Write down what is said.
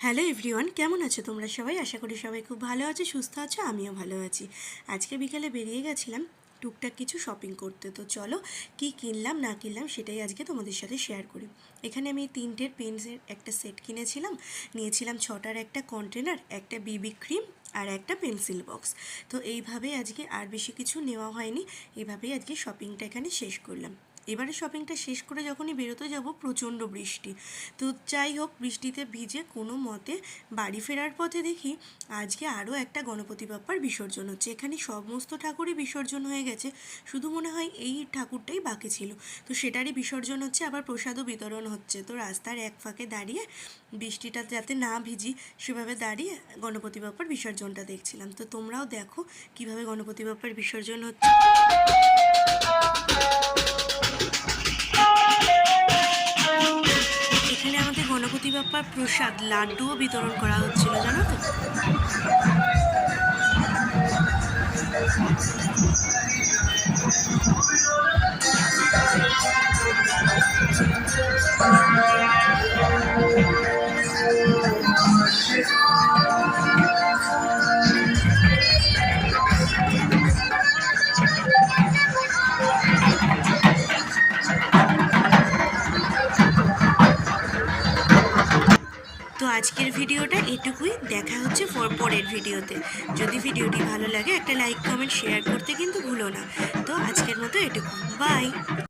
Hello everyone, কেমন আছো তোমরা সবাই? আশা করি সবাই খুব ভালো আছো, সুস্থ আছো। আমিও ভালো আছি। আজকে বিকালে বেরিয়ে গেছিলাম টুকটাক কিছু শপিং করতে। তো চলো কি কিনলাম না কিনলাম সেটাই আজকে তোমাদের সাথে শেয়ার করি। এখানে আমি 3টে পেন্সের একটা সেট কিনেছিলাম, নিয়েছিলাম 6টার একটা কন্টেনার, একটা বিবি ক্রিম আর একটা পেন্সিল বক্স। তো এইভাবেই আজকে, আর বেশি কিছু নেওয়া হয়নি, এইভাবেই আজকে শপিংটা এখানে শেষ করলাম। এবারে শপিংটা শেষ করে যখনই বেরোতে যাব প্রচণ্ড বৃষ্টি। তো যাই হোক, বৃষ্টিতে ভিজে কোনো মতে বাড়ি ফেরার পথে দেখি আজকে আরও একটা গণপতি বাপ্পার বিসর্জন হচ্ছে। এখানে সমস্ত ঠাকুরই বিসর্জন হয়ে গেছে, শুধু মনে হয় এই ঠাকুরটাই বাকি ছিল। তো সেটারই বিসর্জন হচ্ছে, আবার প্রসাদও বিতরণ হচ্ছে। তো রাস্তার এক ফাঁকে দাঁড়িয়ে বৃষ্টিটা যাতে না ভিজি সেভাবে দাঁড়িয়ে গণপতি বাপ্পার বিসর্জনটা দেখছিলাম। তো তোমরাও দেখো কিভাবে গণপতি বাপ্পার বিসর্জন হচ্ছে। এখানে আমাদের গণপতি বাপ্পার প্রসাদ লাড্ডুও বিতরণ করা হচ্ছিল, জানো তো। তো আজকের ভিডিওটা এটুকুই, দেখা হচ্ছে পরের ভিডিওতে। যদি ভিডিওটি ভালো লাগে একটা লাইক কমেন্ট শেয়ার করতে কিন্তু ভুলো না। তো আজকের মতো এটুকু, বাই।